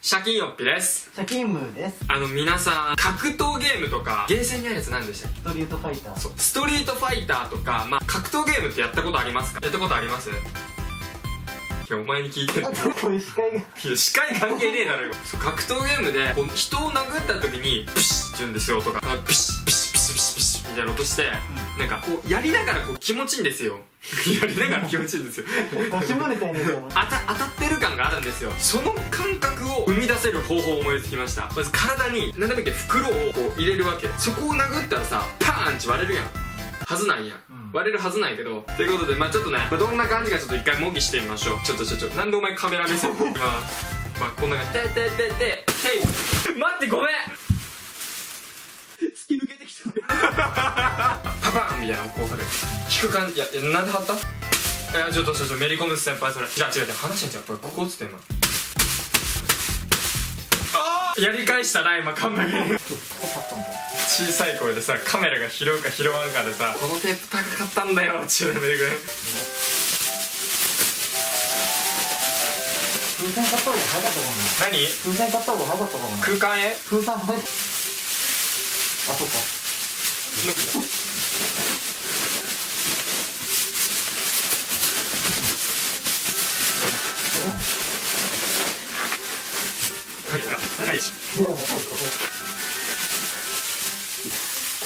シャキンヨッピです。シャキンムーです。皆さん、格闘ゲームとか、ゲーセンにあるやつ何でしたっけ？ストリートファイター。そう、ストリートファイターとか、格闘ゲームってやったことありますか？やったことあります？いや、お前に聞いてる。こういう視界が。いや、視界関係ねえだろよ。そう、格闘ゲームで、こう人を殴った時に、プシッって言うんですよとか、プシッ、ピシッ、ピシッ、ピシッ、ピシッみたいな音して、なんかこう、やりながらこう気持ちいいんですよ。やりながら気持ちいいんですよ。出し物みたいなやつ。当たってる感があるんですよ。その感覚を生み出せる方法を思いつきました。まず体に何でもいいけど袋をこう入れるわけ。そこを殴ったらさ、パーンチ割れるやん。はずないやん、割れるはずないけど。ということでちょっとね、どんな感じかちょっと一回模擬してみましょう。ちょっとなんでお前カメラ目線こんな感じで待って、ごめん、突き抜けてきたパパンみたいな、こう引く感じ。いやなんで貼った？ちょっとめり込む先輩、それ違う話してんじゃん。これここっつって今やり返したな今、カメラ小さい声でさ、カメラが拾うか拾わんかでさ、このテープ高かったんだよって言うのめりくれ。風船買った方が早かったかもね。何？風船買った方が早かったかもね。空間へ風船早い。あ、そっか。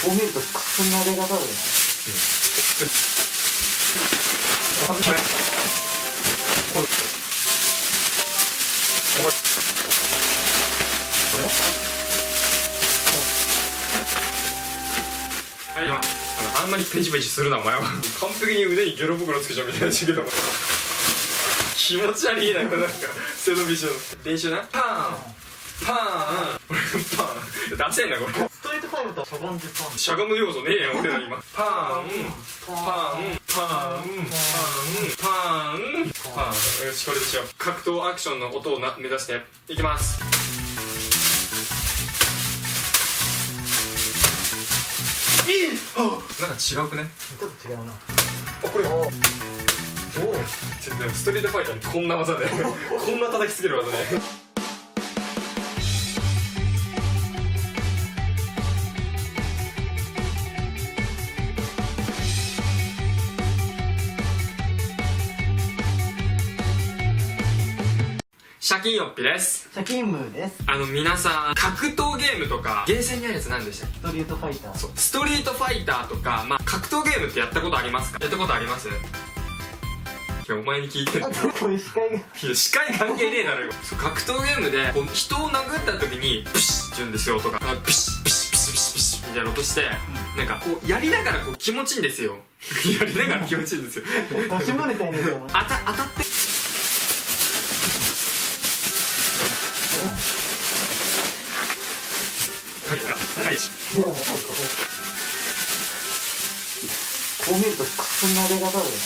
こう見るとくすんな出方だよね。あんまりペチペチするなお前は。完璧に腕にゲロ袋つけちゃうみたいなしけど気持ち悪いな、なんか背伸びしよう。練習な。パーンパーンパーン出せんなこれ。ストリートファイターしゃがんでパン。しゃがむ要素ねえよ俺ら今。パーンパーンパーンパーンパーンパーン。よし、これでしよう。格闘アクションの音を目指していきます。なんか違うくね？ちょっと違うな。これおストリートファイターにこんな技でこんな叩きつける技で。シャキンヨッピです。シャキンムーです。皆さん、格闘ゲームとかゲーセンにあるやつ何でしたっけ？ストリートファイター。そう、ストリートファイターとか、格闘ゲームってやったことありますか？やったことあります？いや、お前に聞いてる。こういう視界が。いや、視界関係ねえだろよ。そう、格闘ゲームでこう人を殴った時にプシッって言うんですよとか、ピシッピシッピシッピシッピシッみたいな音して、なんかこうやりながらこう気持ちいいんですよ。やりながら気持ちいいんですよ。出し物みたいなやつ。当たってこう見るとくすんな出方だよね。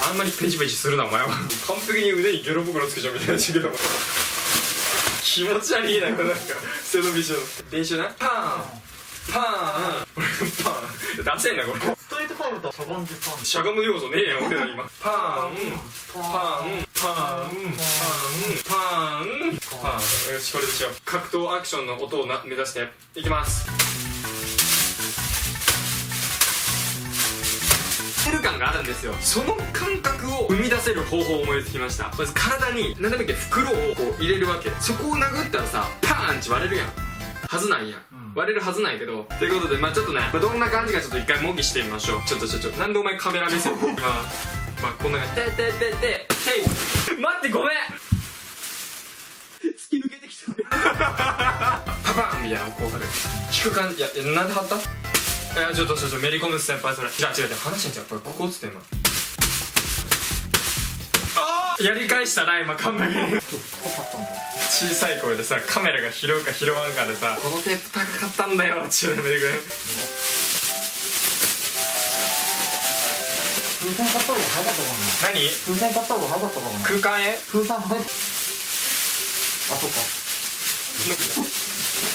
あんまりペチペチするなお前は。完璧に腕にゲロ袋つけちゃうみたいなしけど気持ち悪いな、なんか背伸びしよう。練習な。パーンパーンパーン出せんなこれ。ストリートファイターしゃがんでパン。しゃがむ要素ねえよ俺ら今。パーンパーンパーンパーンパーンパーン。よし、これでしよう。格闘アクションの音を目指していきます。感があるんですよ。その感覚を生み出せる方法を思いつきました。まず体に何でもいいけど袋をこう入れるわけ。そこを殴ったらさ、パーンチ割れるやん。はずないやん、割れるはずないけど。ということでちょっとね、どんな感じかちょっと一回模擬してみましょう。ちょっとなんでお前カメラ目線今こんな感じで待って、ごめん、突き抜けてきたパパンみたいな、こう引く感じ。いやなんで貼った？ちょっとめり込む先輩、それ違う話してんじゃん。これここっつって今やり返したな今、カメラ小さい声でさ、カメラが拾うか拾わんかでさ、このテープ高かったんだよって言うのめりくれ。風船買った方が早かったかもね。何？風船買った方が早かったかもね。空間へ風船早い。あ、そっか。どくない